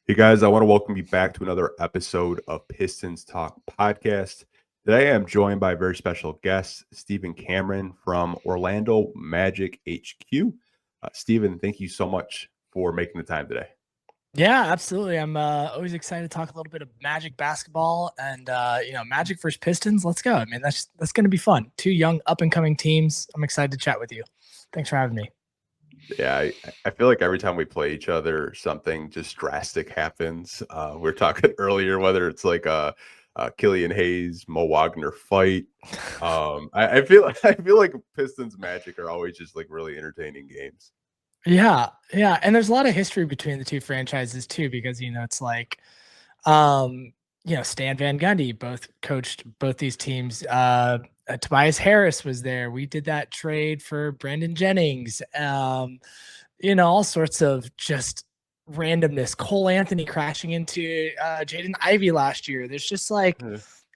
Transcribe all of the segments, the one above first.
Hey guys, I want to welcome you back to another episode of Pistons Talk Podcast. Today I'm joined by a very special guest, Stephen Cameron from Orlando Magic HQ. Stephen, thank you so much for making the time today. Yeah, absolutely. I'm always excited to talk a little bit of Magic basketball and Magic versus Pistons. Let's go. I mean, that's going to be fun. Two young up and coming teams. I'm excited to chat with you. Thanks for having me. Yeah, I feel like every time we play each other, something just drastic happens. We were talking earlier whether it's like Killian Hayes, Mo Wagner fight. I feel like Pistons Magic are always just like really entertaining games. Yeah. And there's a lot of history between the two franchises too, because, it's like, Stan Van Gundy both coached both these teams. Tobias Harris was there. We did that trade for Brandon Jennings. All sorts of just randomness. Cole Anthony crashing into Jaden Ivey last year. There's just like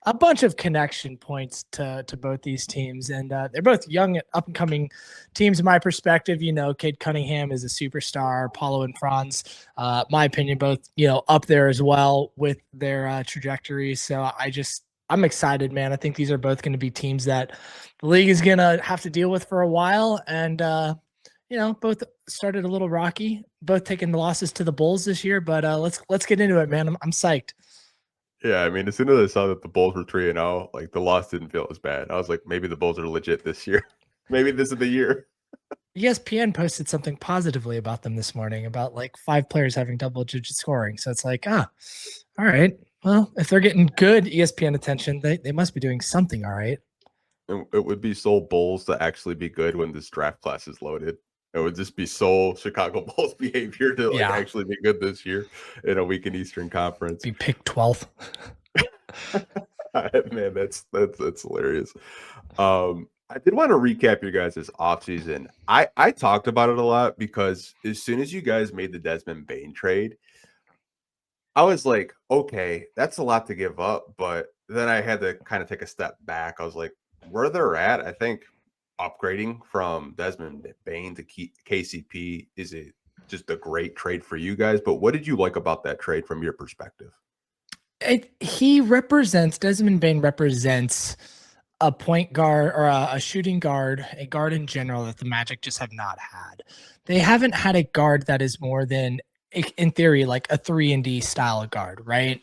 a bunch of connection points to both these teams. And they're both young, up-and-coming teams in my perspective. Cade Cunningham is a superstar. Paulo and Franz, my opinion, both, up there as well with their trajectories. So I'm excited, man. I think these are both going to be teams that the league is going to have to deal with for a while. And, both started a little rocky, both taking the losses to the Bulls this year. But let's get into it, man. I'm psyched. Yeah, I mean, as soon as I saw that the Bulls were 3-0, like the loss didn't feel as bad. I was like, maybe the Bulls are legit this year. Maybe this is the year. ESPN posted something positively about them this morning about like 5 players having double-digit scoring. So it's like, all right. Well, if they're getting good ESPN attention, they must be doing something all right. It would be so Bulls to actually be good when this draft class is loaded. It would just be so Chicago Bulls behavior to actually be good this year in a weak in Eastern Conference. Be picked 12th. Man, that's hilarious. I did want to recap your guys' offseason. I talked about it a lot because as soon as you guys made the Desmond Bane trade, I was like, okay, that's a lot to give up. But then I had to kind of take a step back. I was like, where they're at, I think upgrading from Desmond Bane to KCP is just a great trade for you guys. But what did you like about that trade from your perspective? Desmond Bane represents a point guard or a shooting guard, a guard in general that the Magic just have not had. They haven't had a guard that is more than, in theory, like a 3-and-D style of guard, right?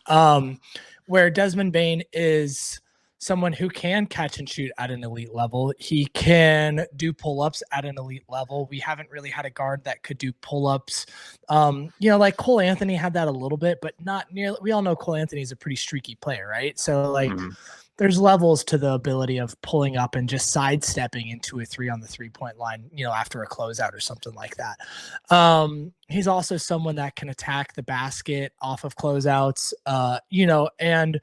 Where Desmond Bane is someone who can catch and shoot at an elite level. He can do pull-ups at an elite level. We haven't really had a guard that could do pull-ups. Like Cole Anthony had that a little bit, but not nearly. We all know Cole Anthony is a pretty streaky player, right? So like there's levels to the ability of pulling up and just sidestepping into a 3 on the 3-point line, after a closeout or something like that. He's also someone that can attack the basket off of closeouts, and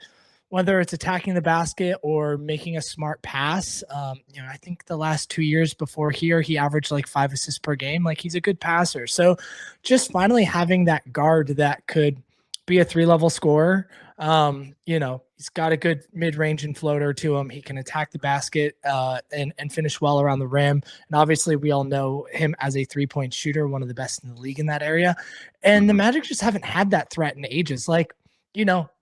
whether it's attacking the basket or making a smart pass. I think the last 2 years before here, he averaged like 5 assists per game. Like he's a good passer. So just finally having that guard that could be a 3-level scorer. He's got a good mid-range and floater to him. He can attack the basket and finish well around the rim. And obviously we all know him as a 3-point shooter, one of the best in the league in that area. And the Magic just haven't had that threat in ages. Like,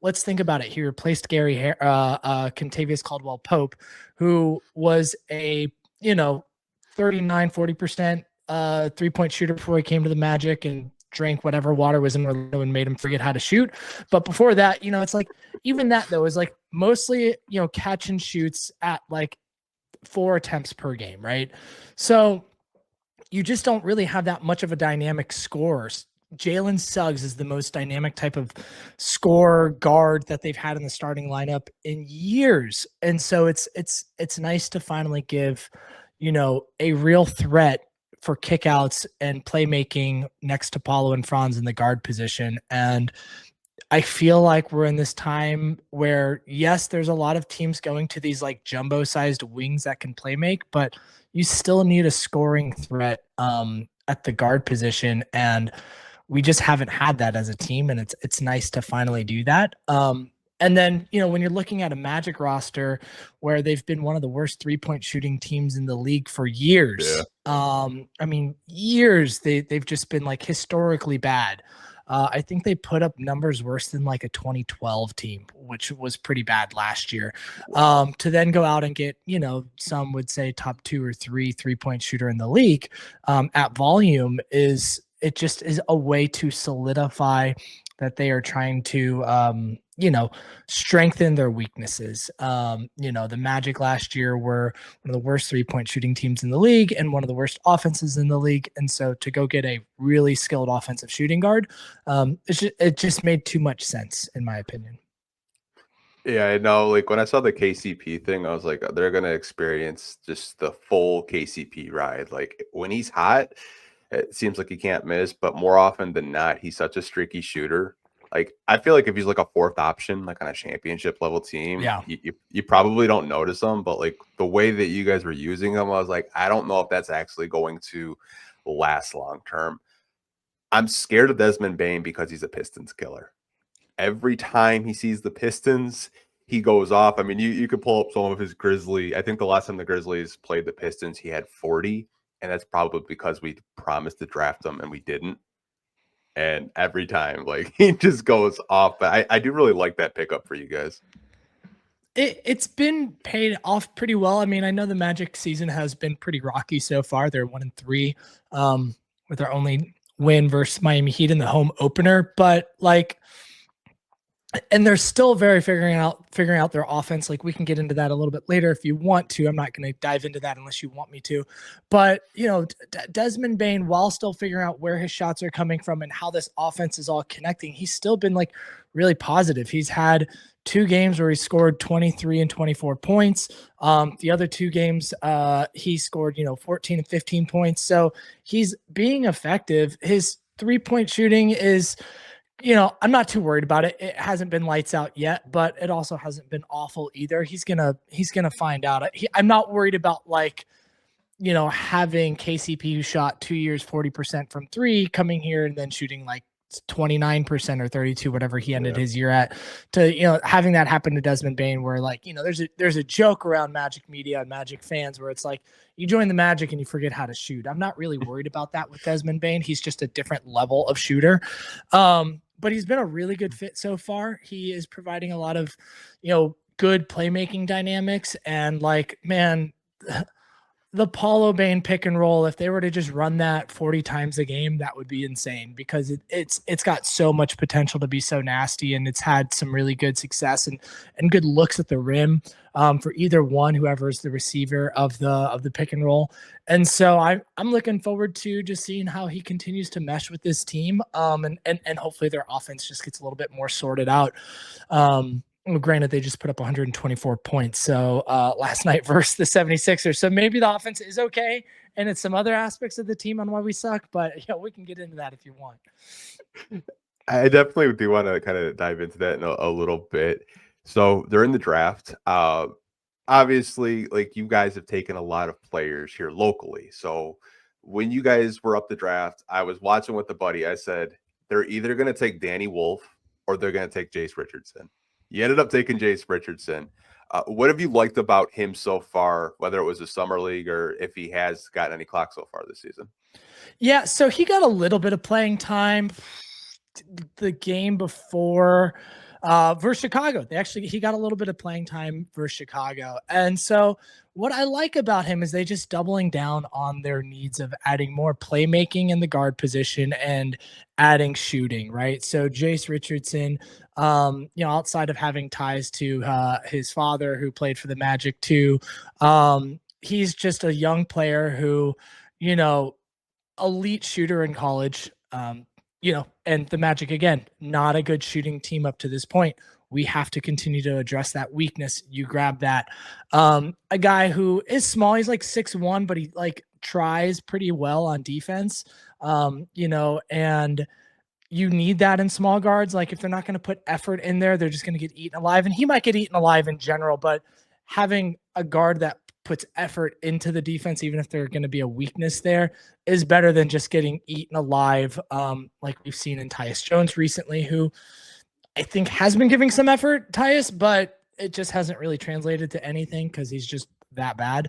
let's think about it. He replaced Kentavious Caldwell-Pope, who was a, 39-40% 3-point shooter before he came to the Magic and drank whatever water was in Orlando and made him forget how to shoot. But before that, it's like, even that though is like mostly, catch and shoots at like 4 attempts per game, right? So you just don't really have that much of a dynamic scorer. Jalen Suggs is the most dynamic type of scorer guard that they've had in the starting lineup in years. And so it's nice to finally give, a real threat for kickouts and playmaking next to Paulo and Franz in the guard position. And I feel like we're in this time where, yes, there's a lot of teams going to these like jumbo sized wings that can play make, but you still need a scoring threat at the guard position. And we just haven't had that as a team. And it's nice to finally do that. And then, when you're looking at a Magic roster where they've been one of the worst 3-point shooting teams in the league for years, years, they've just been like historically bad. I think they put up numbers worse than like a 2012 team, which was pretty bad last year. To then go out and get, some would say top 2 or 3 3-point shooter in the league at volume it just is a way to solidify that they are trying to, strengthen their weaknesses. The Magic last year were one of the worst 3-point shooting teams in the league and one of the worst offenses in the league. And so to go get a really skilled offensive shooting guard, it just made too much sense, in my opinion. Yeah, I know. Like when I saw the KCP thing, I was like, they're gonna experience just the full KCP ride. Like when he's hot, it seems like he can't miss, but more often than not, he's such a streaky shooter. Like I feel like if he's like a fourth option, like on a championship level team, Yeah. you probably don't notice him. But like the way that you guys were using him, I was like, I don't know if that's actually going to last long term. I'm scared of Desmond Bane because he's a Pistons killer. Every time he sees the Pistons, he goes off. I mean, you could pull up some of his Grizzly. I think the last time the Grizzlies played the Pistons, he had 40. And that's probably because we promised to draft him and we didn't. And every time, like, he just goes off. But I do really like that pickup for you guys. It's been paid off pretty well. I mean, I know the Magic season has been pretty rocky so far. They're 1-3 with their only win versus Miami Heat in the home opener. But like, and they're still very figuring out their offense. Like we can get into that a little bit later if you want to. I'm not going to dive into that unless you want me to. But Desmond Bane, while still figuring out where his shots are coming from and how this offense is all connecting, he's still been like really positive. He's had 2 games where he scored 23 and 24 points. The other 2 games, he scored 14 and 15 points. So he's being effective. His 3-point shooting is, I'm not too worried about it. It hasn't been lights out yet, but it also hasn't been awful either. He's gonna find out. I'm not worried about having KCP who shot 2 years 40% from 3 coming here and then shooting like 29% or 32, whatever he ended his year at, to having that happen to Desmond Bane, where there's a joke around Magic media and Magic fans where it's like you join the Magic and you forget how to shoot. I'm not really worried about that with Desmond Bane. He's just a different level of shooter. But he's been a really good fit so far. He is providing a lot of, good playmaking dynamics. And the Paulo Bane pick and roll, if they were to just run that 40 times a game, that would be insane because it's got so much potential to be so nasty. And it's had some really good success and good looks at the rim for either one, whoever is the receiver of the pick and roll. And so I'm looking forward to just seeing how he continues to mesh with this team. And hopefully their offense just gets a little bit more sorted out. Granted, they just put up 124 points. So last night versus the 76ers. So maybe the offense is okay. And it's some other aspects of the team on why we suck. But we can get into that if you want. I definitely do want to kind of dive into that in a little bit. So they're in the draft. Obviously, like you guys have taken a lot of players here locally. So when you guys were up the draft, I was watching with a buddy. I said, they're either going to take Danny Wolf or they're going to take Jace Richardson. You ended up taking Jace Richardson. What have you liked about him so far, whether it was a summer league or if he has gotten any clock so far this season? Yeah, so he got a little bit of playing time the game before versus Chicago. He got a little bit of playing time versus Chicago. And so what I like about him is they just doubling down on their needs of adding more playmaking in the guard position and adding shooting, right? So Jace Richardson, outside of having ties to his father who played for the Magic too, he's just a young player who, elite shooter in college, and the Magic, again, not a good shooting team up to this point. We have to continue to address that weakness. You grab that. A guy who is small, he's like 6'1", but he tries pretty well on defense, and you need that in small guards. Like if they're not going to put effort in there, they're just going to get eaten alive. And he might get eaten alive in general, but having a guard that puts effort into the defense, even if they're going to be a weakness there, is better than just getting eaten alive. Like we've seen in Tyus Jones recently, who I think has been giving some effort, Tyus, but it just hasn't really translated to anything because he's just that bad.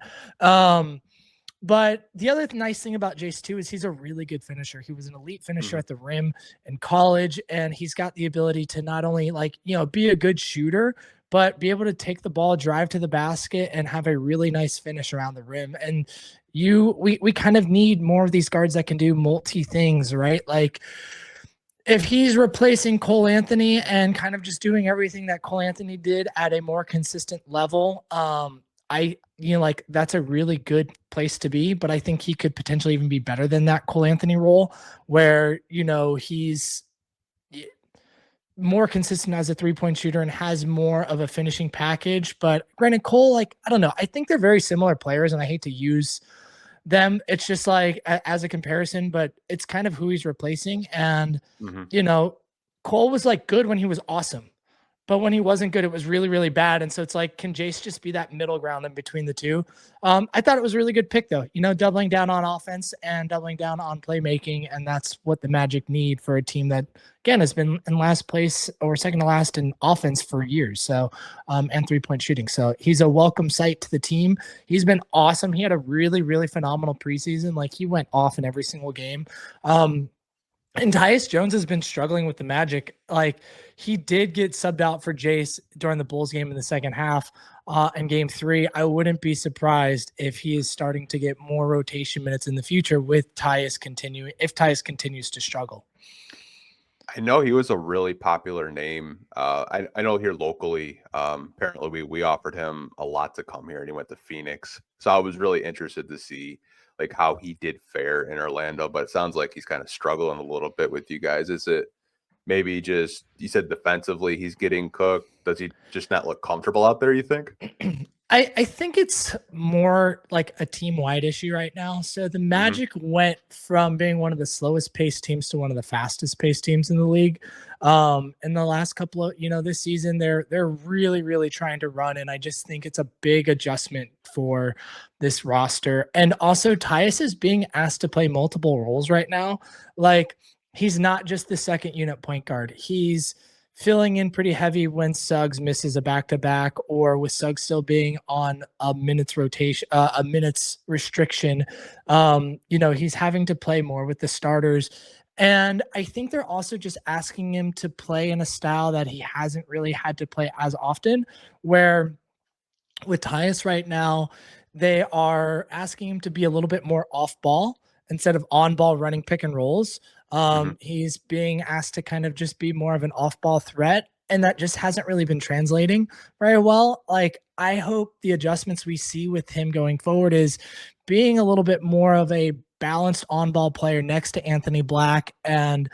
But the other nice thing about Jace too is he's a really good finisher. He was an elite finisher Mhm. at the rim in college, and he's got the ability to not only be a good shooter, but be able to take the ball, drive to the basket, and have a really nice finish around the rim. And we kind of need more of these guards that can do multi things, right? Like if he's replacing Cole Anthony and kind of just doing everything that Cole Anthony did at a more consistent level, that's a really good place to be. But I think he could potentially even be better than that Cole Anthony role, where he's more consistent as a 3-point shooter and has more of a finishing package. But granted, Cole, I don't know. I think they're very similar players, and I hate to use them. It's just as a comparison, but it's kind of who he's replacing. And, Mhm. Cole was good when he was awesome, but when he wasn't good, it was really, really bad. And so it's can Jace just be that middle ground in between the two? I thought it was a really good pick though, doubling down on offense and doubling down on playmaking. And that's what the Magic need for a team that again has been in last place or second to last in offense for years. So, and 3-point shooting. So he's a welcome sight to the team. He's been awesome. He had a really, really phenomenal preseason. He went off in every single game. And Tyus Jones has been struggling with the Magic. He did get subbed out for Jace during the Bulls game in the second half in game 3. I wouldn't be surprised if he is starting to get more rotation minutes in the future with Tyus continues to struggle. I know he was a really popular name. I know here locally, apparently we offered him a lot to come here and he went to Phoenix. So I was really interested to see how he did fare in Orlando, but it sounds like he's kind of struggling a little bit with you guys. Is it maybe just, you said defensively he's getting cooked? Does he just not look comfortable out there, you think? I think it's more like a team-wide issue right now. So the Magic went from being one of the slowest paced teams to one of the fastest paced teams in the league. In the last couple of, this season, they're really, really trying to run. And I just think it's a big adjustment for this roster. And also Tyus is being asked to play multiple roles right now. He's not just the second unit point guard. He's filling in pretty heavy when Suggs misses a back-to-back, or with Suggs still being on a minutes rotation, a minutes restriction. He's having to play more with the starters. And I think they're also just asking him to play in a style that he hasn't really had to play as often, where with Tyus right now, they are asking him to be a little bit more off ball instead of on ball running pick and rolls. He's being asked to kind of just be more of an off ball threat. And that just hasn't really been translating very well. I hope the adjustments we see with him going forward is being a little bit more of a balanced on ball player next to Anthony Black and,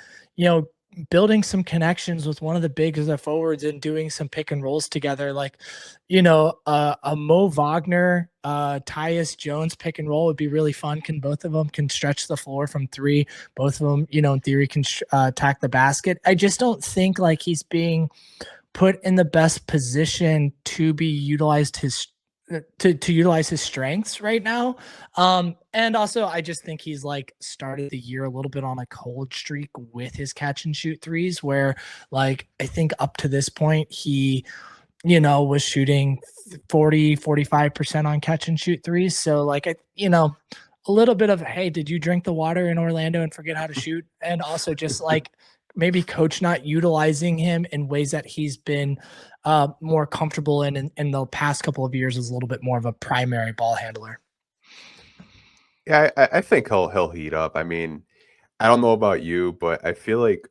building some connections with one of the big forwards and doing some pick and rolls together. A Mo Wagner, Tyus Jones pick and roll would be really fun. Both of them can stretch the floor from 3. Both of them, in theory, can attack the basket. I just don't think he's being put in the best position to be utilized to utilize his strengths right now. And also I just think he's started the year a little bit on a cold streak with his catch and shoot threes, where I think up to this point he was shooting 40-45% on catch and shoot threes. So a little bit of, hey, did you drink the water in Orlando and forget how to shoot? And also just maybe coach not utilizing him in ways that he's been more comfortable in the past couple of years as a little bit more of a primary ball handler. Yeah, I think he'll heat up. I mean, I don't know about you, but I feel like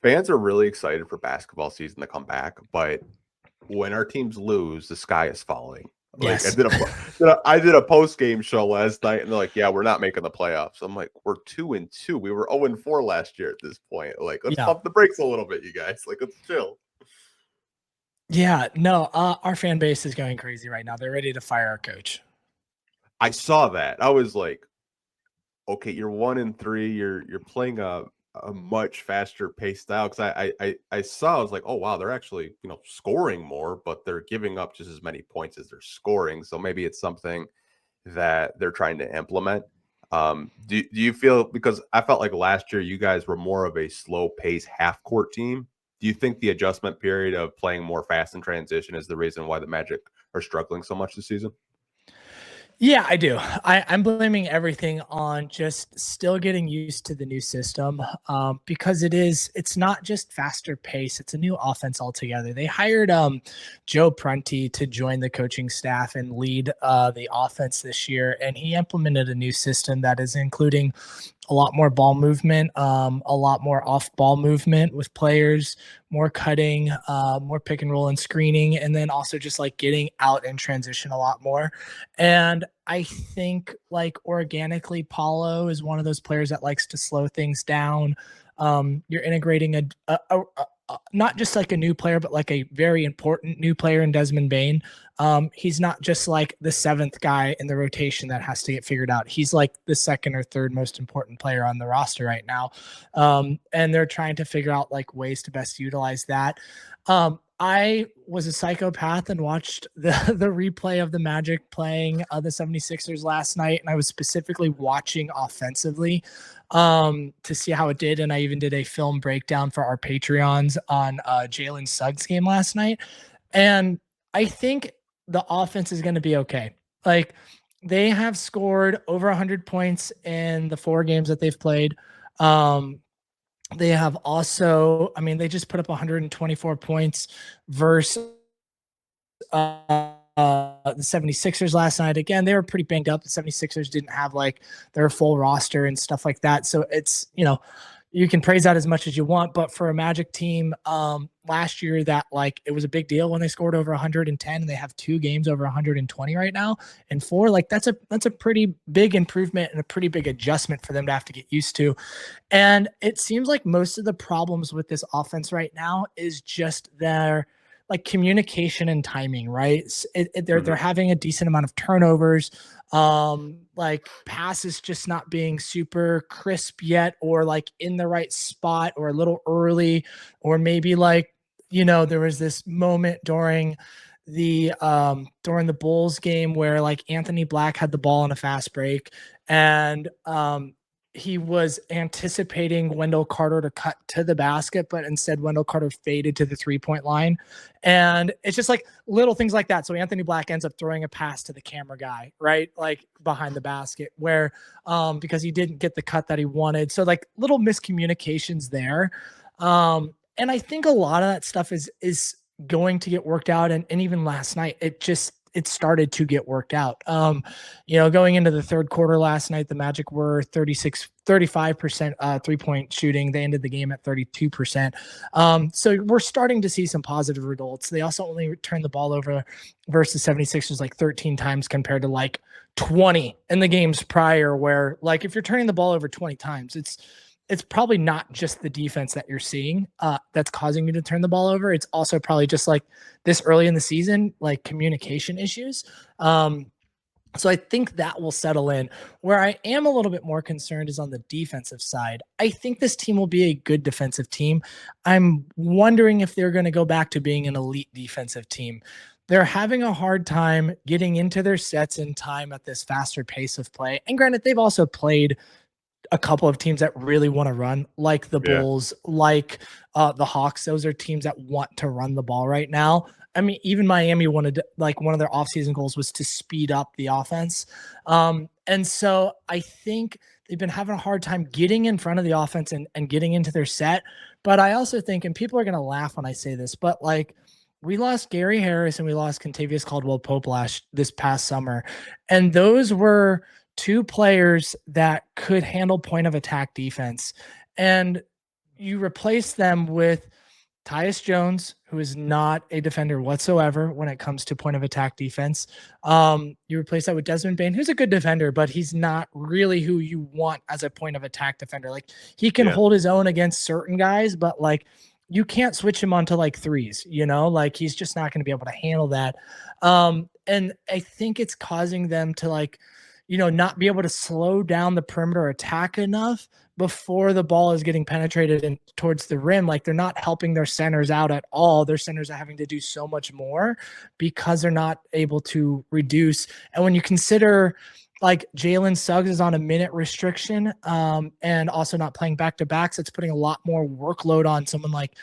fans are really excited for basketball season to come back. But when our teams lose, the sky is falling. Yes. I did a post game show last night, and they're like, "Yeah, we're not making the playoffs." I'm like, "We're 2-2. We were 0-4 last year at this point. Let's pump the brakes a little bit, you guys. Let's chill." Yeah, no, our fan base is going crazy right now. They're ready to fire our coach. I saw that. I was like, "Okay, you're 1-3. You're playing a much faster pace style." Because I saw, I was like, "Oh wow, they're actually scoring more, but they're giving up just as many points as they're scoring." So maybe it's something that they're trying to implement. Do you feel, because I felt like last year you guys were more of a slow pace half court team? Do you think the adjustment period of playing more fast in transition is the reason why the Magic are struggling so much this season? Yeah, I do. I'm blaming everything on just still getting used to the new system, because it's not just faster pace, it's a new offense altogether. They hired Joe Prunty to join the coaching staff and lead the offense this year, and he implemented a new system that is including a lot more ball movement, a lot more off ball movement with players, more cutting, more pick and roll and screening, and then also just like getting out and transition a lot more. And I think like organically, Paulo is one of those players that likes to slow things down. You're integrating not just like a new player, but like a very important new player in Desmond Bain. He's not just like the seventh guy in the rotation that has to get figured out. He's like the second or third most important player on the roster right now. And they're trying to figure out like ways to best utilize that. I was a psychopath and watched the replay of the Magic playing the 76ers last night. And I was specifically watching offensively to see how it did. And I even did a film breakdown for our Patreons on Jalen Suggs game last night. And I think the offense is going to be okay. Like they have scored over 100 points in the 4 games that they've played. They have also, I mean, they just put up 124 points versus the 76ers last night. Again, they were pretty banged up. The 76ers didn't have like their full roster and stuff like that. So it's, you can praise that as much as you want, but for a Magic team last year that like it was a big deal when they scored over 110 and they have 2 games over 120 right now and 4, like that's a pretty big improvement and a pretty big adjustment for them to have to get used to. And it seems like most of the problems with this offense right now is just their like communication and timing, right? They're having a decent amount of turnovers. Like passes just not being super crisp yet, or like in the right spot, or a little early, or maybe like, there was this moment during the Bulls game where like Anthony Black had the ball on a fast break and he was anticipating Wendell Carter to cut to the basket, but instead Wendell Carter faded to the 3-point line. And it's just like little things like that. So Anthony Black ends up throwing a pass to the camera guy, right? Like behind the basket where, because he didn't get the cut that he wanted. So like little miscommunications there. And I think a lot of that stuff is going to get worked out. And even last night, it started to get worked out. Going into the third quarter last night, the Magic were 35% 3-point shooting. They ended the game at 32%. So we're starting to see some positive results. They also only turned the ball over versus 76ers like 13 times compared to like 20 in the games prior, where like if you're turning the ball over 20 times, it's probably not just the defense that you're seeing that's causing you to turn the ball over. It's also probably just like this early in the season, like communication issues. So I think that will settle in. Where I am a little bit more concerned is on the defensive side. I think this team will be a good defensive team. I'm wondering if they're going to go back to being an elite defensive team. They're having a hard time getting into their sets in time at this faster pace of play. And granted, they've also played a couple of teams that really want to run, like the Bulls, like the Hawks. Those are teams that want to run the ball right now. I mean, even Miami wanted to, like one of their offseason goals was to speed up the offense. And so I think they've been having a hard time getting in front of the offense and getting into their set. But I also think, and people are going to laugh when I say this, but like we lost Gary Harris and we lost Kentavious Caldwell-Pope this past summer. And those were 2 players that could handle point of attack defense. And you replace them with Tyus Jones, who is not a defender whatsoever when it comes to point of attack defense. You replace that with Desmond Bain, who's a good defender, but he's not really who you want as a point of attack defender. Like he can hold his own against certain guys, but like you can't switch him onto like threes, like he's just not going to be able to handle that. And I think it's causing them to like, not be able to slow down the perimeter attack enough before the ball is getting penetrated and towards the rim. Like they're not helping their centers out at all. Their centers are having to do so much more because they're not able to reduce. And when you consider like Jalen Suggs is on a minute restriction and also not playing back-to-backs, it's putting a lot more workload on someone like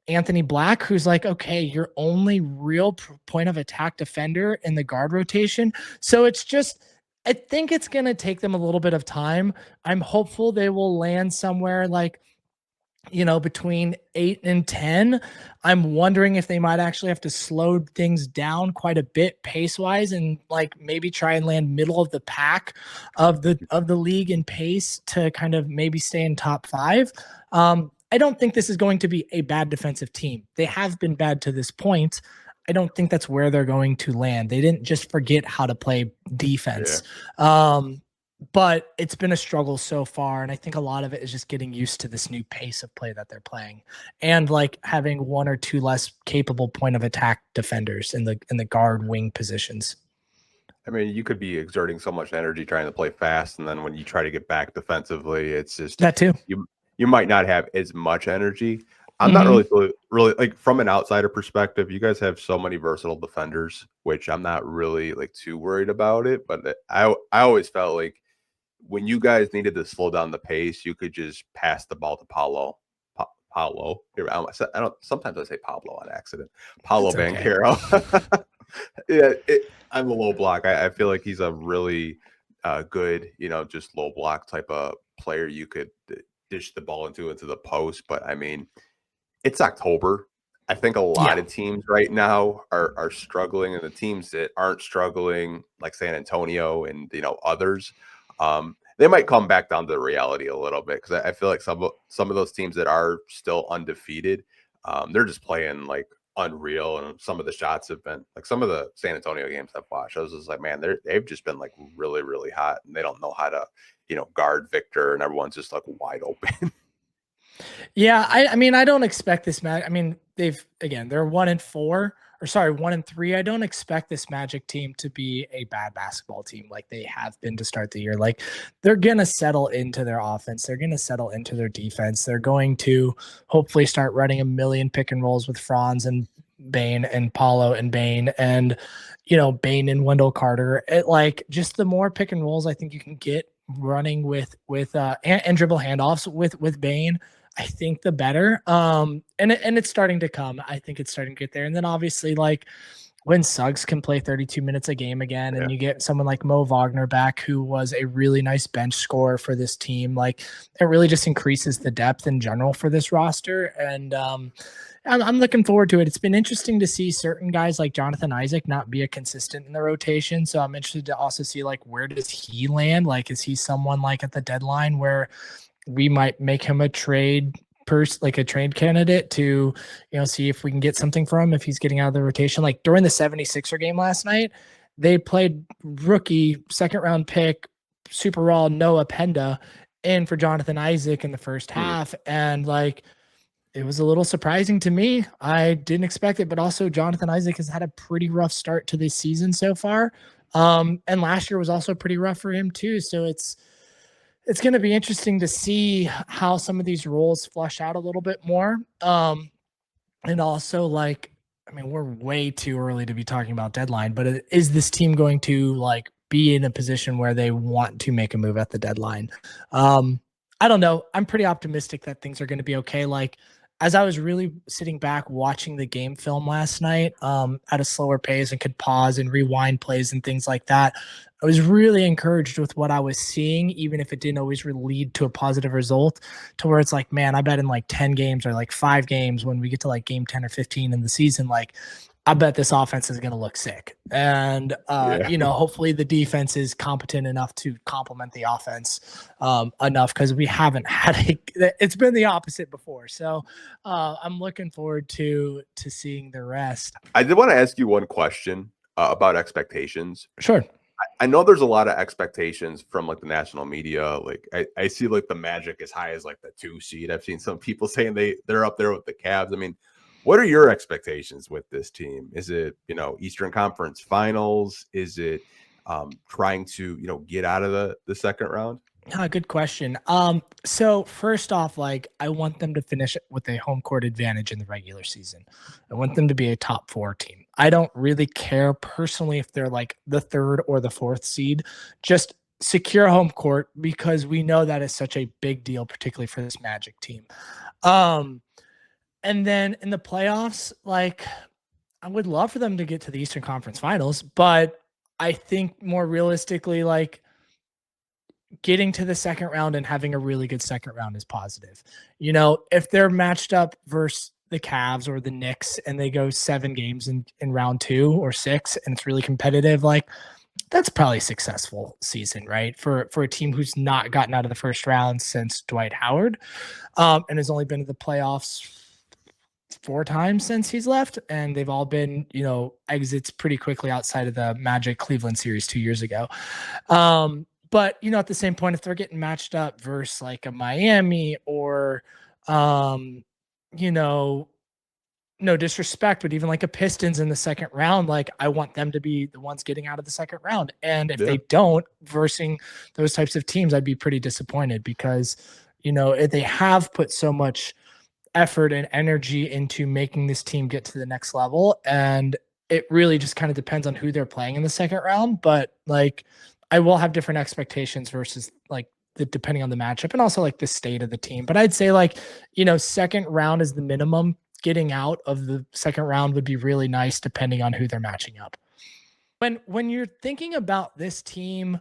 Anthony Black, who's like, okay, your only real point of attack defender in the guard rotation. So it's just, I think it's going to take them a little bit of time. I'm hopeful they will land somewhere like, between 8 and 10. I'm wondering if they might actually have to slow things down quite a bit pace wise and like maybe try and land middle of the pack of the league in pace to kind of maybe stay in top 5. I don't think this is going to be a bad defensive team. They have been bad to this point. I don't think that's where they're going to land. They didn't just forget how to play defense. Yeah. But it's been a struggle so far. And I think a lot of it is just getting used to this new pace of play that they're playing and like having one or two less capable point of attack defenders in the guard wing positions. I mean, you could be exerting so much energy trying to play fast. And then when you try to get back defensively, it's just that too. You might not have as much energy. I'm not really like from an outsider perspective, you guys have so many versatile defenders, which I'm not really like too worried about it. But I always felt like when you guys needed to slow down the pace, you could just pass the ball to Paulo. Sometimes I say Pablo on accident. Paulo Banchero. Yeah, I'm a low block. I feel like he's a really good, just low block type of player you could dish the ball into the post. But I mean, it's October. I think a lot of teams right now are struggling, and the teams that aren't struggling, like San Antonio and others, they might come back down to the reality a little bit, because I feel like some of those teams that are still undefeated, they're just playing like unreal, and some of the shots have been like some of the San Antonio games I've watched. I was just like, man, they've just been like really, really hot, and they don't know how to guard Victor, and everyone's just like wide open. Yeah, I mean, I don't expect this match. I mean, they're 1-4, or sorry, 1-3. I don't expect this Magic team to be a bad basketball team like they have been to start the year. Like, they're going to settle into their offense. They're going to settle into their defense. They're going to hopefully start running a million pick and rolls with Franz and Bane and Paulo and Bane and, Bane and Wendell Carter. Like, just the more pick and rolls I think you can get running with and dribble handoffs with Bane, I think the better. And it's starting to come. I think it's starting to get there. And then obviously, like, when Suggs can play 32 minutes a game again, and you get someone like Mo Wagner back, who was a really nice bench scorer for this team, like, it really just increases the depth in general for this roster. And I'm looking forward to it. It's been interesting to see certain guys like Jonathan Isaac not be a consistent in the rotation. So I'm interested to also see, like, where does he land? Like, is he someone like at the deadline where we might make him a trade like a trade candidate to, see if we can get something from him if he's getting out of the rotation. Like during the 76er game last night, they played rookie second round pick, super raw Noah Penda in for Jonathan Isaac in the first half. And like, it was a little surprising to me. I didn't expect it, but also Jonathan Isaac has had a pretty rough start to this season so far. And last year was also pretty rough for him too. So it's going to be interesting to see how some of these roles flush out a little bit more. And also, like, I mean, we're way too early to be talking about deadline, but is this team going to like be in a position where they want to make a move at the deadline? I don't know. I'm pretty optimistic that things are going to be okay. Like, as I was really sitting back watching the game film last night at a slower pace and could pause and rewind plays and things like that, I was really encouraged with what I was seeing, even if it didn't always lead to a positive result, to where it's like, man, I bet in like 10 games or like 5 games when we get to like game 10 or 15 in the season, like, I bet this offense is going to look sick. And, hopefully the defense is competent enough to complement the offense enough, because we haven't had it's been the opposite before. So I'm looking forward to seeing the rest. I did want to ask you one question about expectations. Sure. I know there's a lot of expectations from like the national media. Like I see like the Magic as high as like the 2 seed. I've seen some people saying they're up there with the Cavs. I mean, what are your expectations with this team? Is it, Eastern Conference Finals? Is it trying to, get out of the second round? Good question. So first off, like, I want them to finish with a home court advantage in the regular season. I want them to be a top 4 team. I don't really care personally if they're like the 3rd or the 4th seed. Just secure home court, because we know that is such a big deal, particularly for this Magic team. And then in the playoffs, like I would love for them to get to the Eastern Conference Finals, but I think more realistically, like getting to the second round and having a really good second round is positive. You know, if they're matched up versus the Cavs or the Knicks and they go 7 games in round 2 or 6 and it's really competitive, like that's probably a successful season, right? For a team who's not gotten out of the first round since Dwight Howard, and has only been to the playoffs 4 times since he's left, and they've all been, you know, exits pretty quickly outside of the Magic Cleveland series 2 years ago. But you know, at the same point, if they're getting matched up versus like a Miami or, you know, no disrespect, but even like a Pistons in the second round, like I want them to be the ones getting out of the second round. And if they don't, versing those types of teams, I'd be pretty disappointed because, you know, they have put so much effort and energy into making this team get to the next level. And it really just kind of depends on who they're playing in the second round. But like, I will have different expectations versus like depending on the matchup and also like the state of the team. But I'd say like, you know, second round is the minimum. Getting out of the second round would be really nice depending on who they're matching up. When you're thinking about this team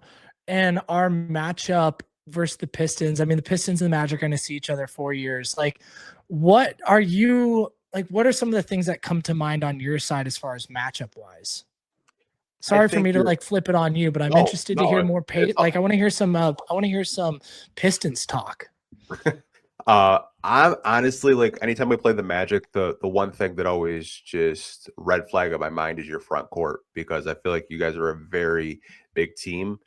and our matchup versus the Pistons, I mean, the Pistons and the Magic are going to see each other 4 years. Like, what are some of the things that come to mind on your side as far as matchup wise? Sorry for me to like flip it on you, but I'm interested to hear more. Like, I want to hear some Pistons talk. I'm honestly like anytime we play the Magic, the one thing that always just red flag on my mind is your front court, because I feel like you guys are a very big team.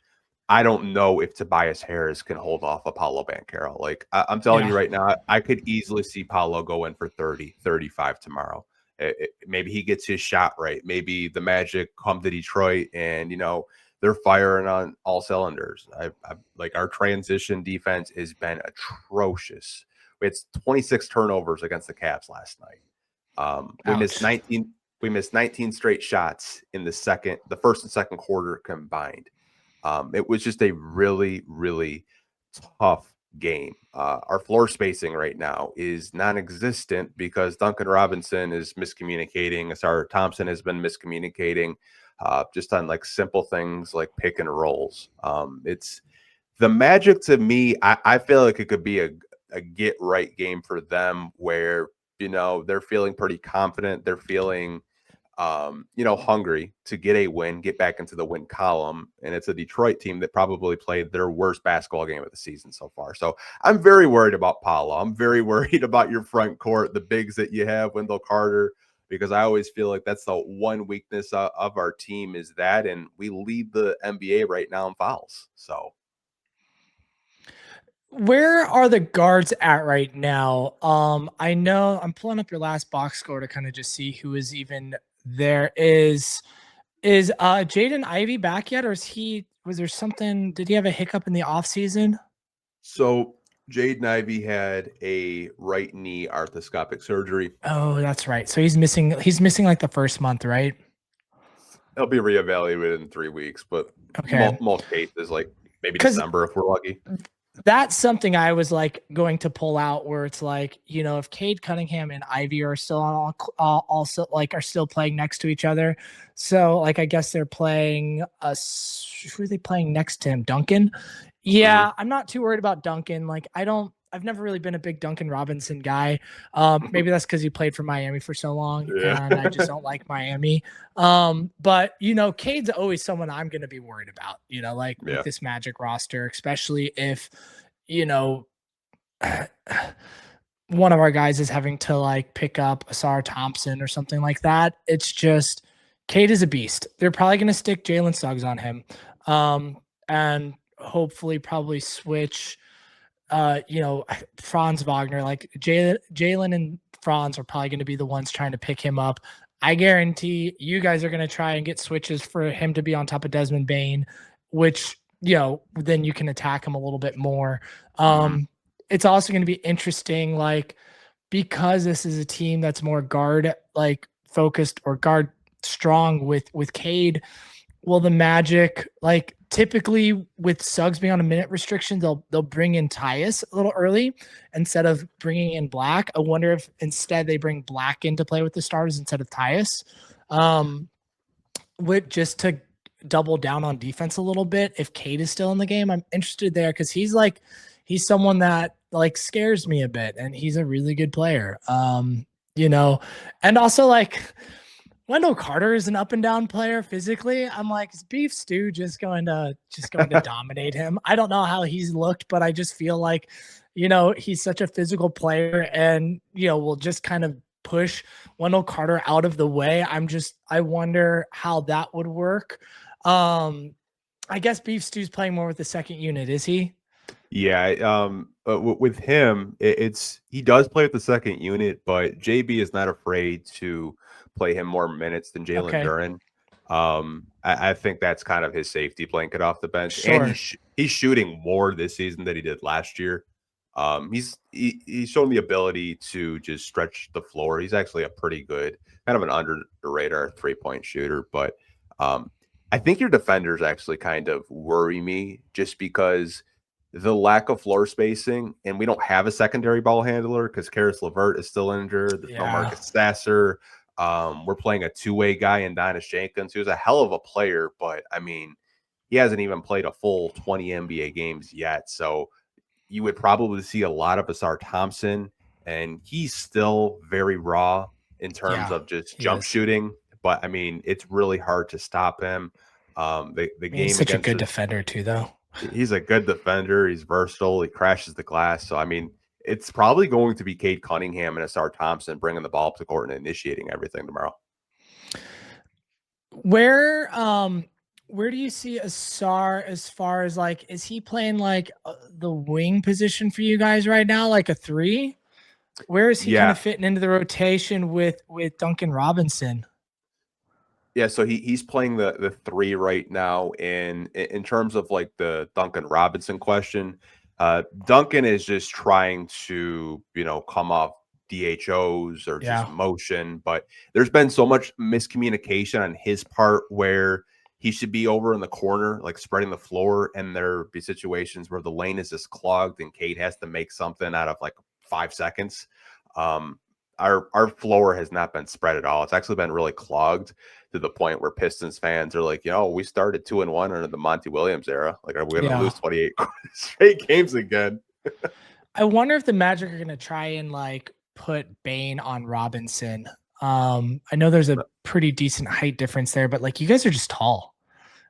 I don't know if Tobias Harris can hold off a Paolo Banchero. Like I'm telling you right now, I could easily see Paolo go in for 30, 35 tomorrow. Maybe he gets his shot right. Maybe the Magic come to Detroit and, you know, they're firing on all cylinders. I like our transition defense has been atrocious. It's 26 turnovers against the Cavs last night. We missed 19. We missed 19 straight shots in the first and second quarter combined. It was just a really, really tough game. Our floor spacing right now is non-existent because Duncan Robinson is miscommunicating. Asar Thompson has been miscommunicating just on like simple things like pick and rolls. It's the Magic to me. I feel like it could be a get right game for them where, you know, they're feeling pretty confident. They're feeling you know, hungry to get a win, get back into the win column. And it's a Detroit team that probably played their worst basketball game of the season so far. So I'm very worried about Paolo. I'm very worried about your front court, the bigs that you have, Wendell Carter, because I always feel like that's the one weakness of our team is that. And we lead the NBA right now in fouls. So where are the guards at right now? I know I'm pulling up your last box score to kind of just see who is even there. Is Jaden Ivey back yet, or was there something? Did he have a hiccup in the offseason? So Jaden Ivey had a right knee arthroscopic surgery. Oh, that's right. So he's missing like the first month, right? He'll be reevaluated in 3 weeks, but most cases like maybe December if we're lucky. That's something I was like going to pull out where it's like, you know, if Cade Cunningham and Ivy are still also like are still playing next to each other. So like, I guess they're playing who are they playing next to him? Duncan. Yeah. I'm not too worried about Duncan. Like I've never really been a big Duncan Robinson guy. Maybe that's because he played for Miami for so long and I just don't like Miami. But you know, Cade's always someone I'm going to be worried about, you know, like with this Magic roster, especially if, you know, one of our guys is having to like pick up Asar Thompson or something like that. It's just Cade is a beast. They're probably going to stick Jalen Suggs on him. And hopefully probably switch you know, Franz Wagner, like Jalen and Franz are probably going to be the ones trying to pick him up. I guarantee you guys are going to try and get switches for him to be on top of Desmond Bane, which, you know, then you can attack him a little bit more. It's also going to be interesting, like, because this is a team that's more guard like focused or guard strong with Cade. Will the Magic, like typically with Suggs being on a minute restriction, they'll bring in Tyus a little early instead of bringing in Black. I wonder if instead they bring Black in to play with the starters instead of Tyus, with just to double down on defense a little bit. If Cade is still in the game, I'm interested there because he's someone that like scares me a bit, and he's a really good player. And also like Wendell Carter is an up and down player physically. I'm like, is Beef Stew just going to dominate him? I don't know how he's looked, but I just feel like, he's such a physical player, and will just kind of push Wendell Carter out of the way. I wonder how that would work. I guess Beef Stew's playing more with the second unit, is he? Yeah, with him, he does play with the second unit, but JB is not afraid to play him more minutes than Jalen Duren. I think that's kind of his safety blanket off the bench, sure. And he's shooting more this season than he did last year. He's shown the ability to just stretch the floor. He's actually a pretty good, kind of an under the radar 3-point shooter, but I think your defenders actually kind of worry me just because the lack of floor spacing, and we don't have a secondary ball handler because Karis LeVert is still injured. There's no Marcus Sasser. We're playing a two-way guy in Donis Jenkins, who's a hell of a player, but I mean, he hasn't even played a full 20 NBA games yet. So you would probably see a lot of Asar Thompson, and he's still very raw in terms of just jump shooting. But I mean, it's really hard to stop him. The game he's such a good defender too, though. He's a good defender. He's versatile. He crashes the glass. So, I mean, it's probably going to be Cade Cunningham and Asar Thompson bringing the ball up to court and initiating everything tomorrow. Where do you see Asar as far as like, is he playing like the wing position for you guys right now, like a 3? Where is he kind of fitting into the rotation with Duncan Robinson? Yeah, so he's playing the 3 right now. In terms of like the Duncan Robinson question, Duncan is just trying to come off DHOs or just motion, but there's been so much miscommunication on his part where he should be over in the corner, like spreading the floor, and there be situations where the lane is just clogged and Cade has to make something out of like 5 seconds. Our floor has not been spread at all. It's actually been really clogged to the point where Pistons fans are like, we started 2-1 under the Monty Williams era. Like, are we going to lose 28 straight games again? I wonder if the Magic are going to try and like put Bane on Robinson. I know there's a pretty decent height difference there, but like you guys are just tall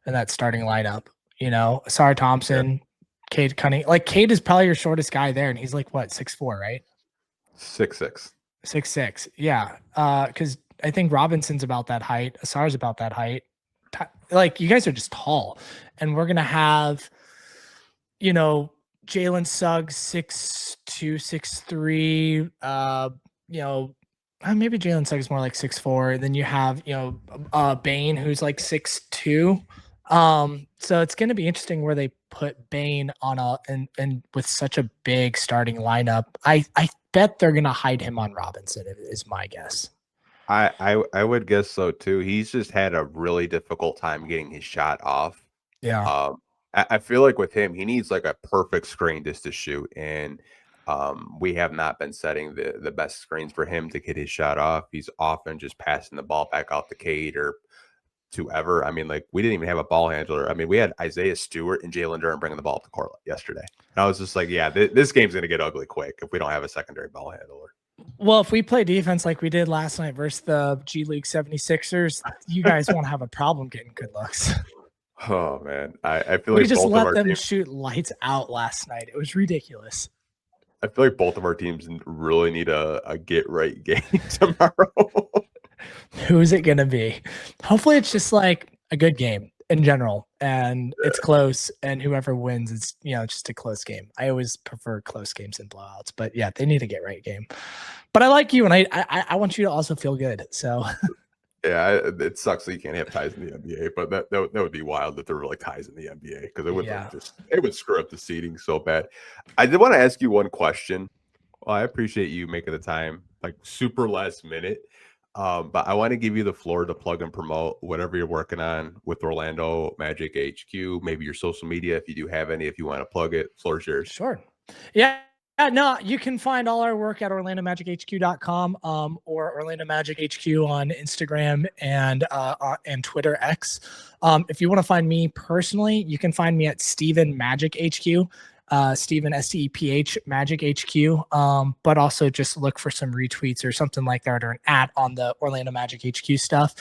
in that starting lineup. Asar Thompson, Cade Cunningham. Like Cade is probably your shortest guy there, and he's like what, 6'4", right? 6'6". 6'6". Yeah. Because I think Robinson's about that height. Asar's about that height. Like you guys are just tall, and we're gonna have, Jalen Suggs 6'2", 6'3". Maybe Jalen Suggs is more like 6'4". Then you have Bane, who's like 6'2". So it's going to be interesting where they put Bane on and with such a big starting lineup. I bet they're going to hide him on Robinson is my guess. I would guess so too. He's just had a really difficult time getting his shot off. Yeah. I feel like with him, he needs like a perfect screen just to shoot. And we have not been setting the best screens for him to get his shot off. He's often just passing the ball back out to Cade or to Ever. I mean, like we didn't even have a ball handler. I mean, we had Isaiah Stewart and Jalen Duren bringing the ball up to court yesterday. And I was just like, yeah, this game's going to get ugly quick if we don't have a secondary ball handler. Well, if we play defense like we did last night versus the G League 76ers, you guys won't have a problem getting good looks. Oh, man. I feel we like just let them shoot lights out last night. It was ridiculous. I feel like both of our teams really need a get-right game tomorrow. Who is it going to be? Hopefully it's just like a good game in general, and it's close, and whoever wins, it's just a close game. I always prefer close games and blowouts, but yeah, they need a get-right game. But I like you, and I want you to also feel good, so... Yeah, it sucks that you can't have ties in the NBA, but that would be wild if there were like ties in the NBA because it would it would screw up the seating so bad. I did want to ask you one question. Well, I appreciate you making the time, like super last minute. But I want to give you the floor to plug and promote whatever you're working on with Orlando Magic HQ, maybe your social media, if you do have any, if you want to plug it, floor's yours. Sure. Yeah. No, you can find all our work at orlandomagichq.com or Orlando Magic HQ on Instagram and Twitter X. If you want to find me personally, you can find me at Steven Magic HQ. Steven STEPH Magic HQ. But also just look for some retweets or something like that or an @ on the Orlando Magic HQ stuff.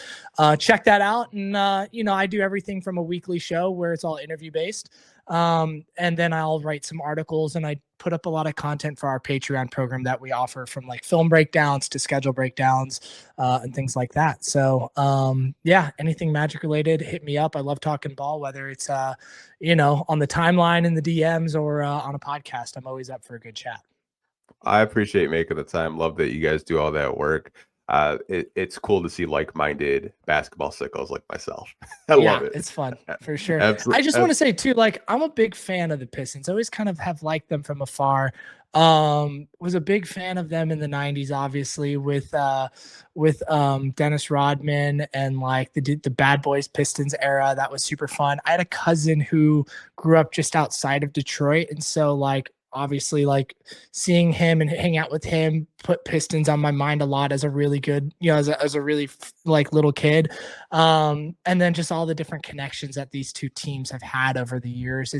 Check that out. And I do everything from a weekly show where it's all interview based. And then I'll write some articles and I put up a lot of content for our Patreon program that we offer, from like film breakdowns to schedule breakdowns and things like that. So anything Magic related, hit me up. I love talking ball, whether it's on the timeline in the DMs or on a podcast. I'm always up for a good chat. I appreciate making the time. Love that you guys do all that work. It's cool to see like-minded basketball sickos like myself. I love it. It's fun for sure. I just want to say too, like, I'm a big fan of the Pistons. I always kind of have liked them from afar. Was a big fan of them in the 90s, obviously with Dennis Rodman and like the Bad Boys Pistons era. That was super fun. I had a cousin who grew up just outside of Detroit, and so like obviously like seeing him and hang out with him put Pistons on my mind a lot as a really good, as a really like little kid. And then just all the different connections that these two teams have had over the years.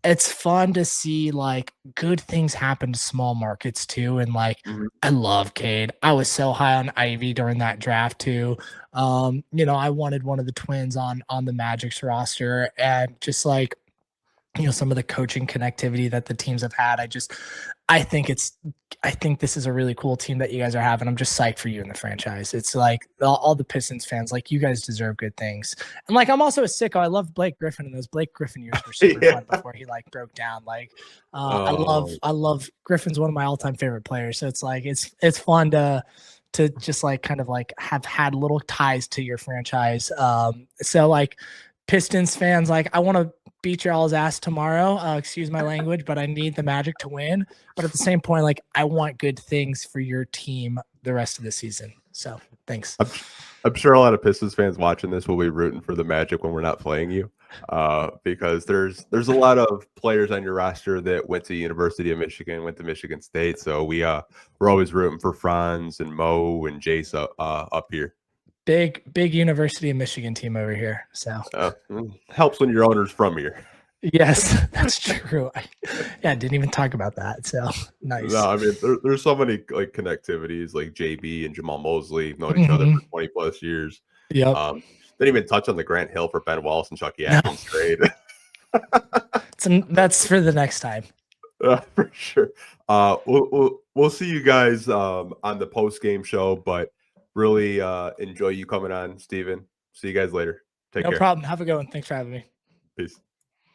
It's fun to see like good things happen to small markets too. And like, I love Cade. I was so high on Ivy during that draft too. I wanted one of the twins on the Magic's roster, and just like, some of the coaching connectivity that the teams have had. I think this is a really cool team that you guys are having. I'm just psyched for you in the franchise. It's like all the Pistons fans, like, you guys deserve good things. And like, I'm also a sicko. I love Blake Griffin, and those Blake Griffin years were super fun before he like broke down. Like, I love Griffin's one of my all-time favorite players. So it's like, it's fun to just like kind of like have had little ties to your franchise. So like, Pistons fans, like, I want to beat your all's ass tomorrow. Excuse my language, but I need the Magic to win. But at the same point, like, I want good things for your team the rest of the season. So thanks. I'm sure a lot of Pistons fans watching this will be rooting for the Magic when we're not playing you, because there's a lot of players on your roster that went to University of Michigan, went to Michigan State. So we're always rooting for Franz and Mo and Jace up here. Big University of Michigan team over here. So helps when your owner's from here. Yes, that's true. I didn't even talk about that. So nice. No, I mean, there's so many like connectivities, like JB and Jamal Mosley known each other for 20 plus years. Yep. Didn't even touch on the Grant Hill for Ben Wallace and Chucky Atkins trade. That's for the next time. For sure. We'll see you guys on the post game show, but really enjoy you coming on, Steven. See you guys later. Take care. No problem. Have a good one. Thanks for having me. Peace.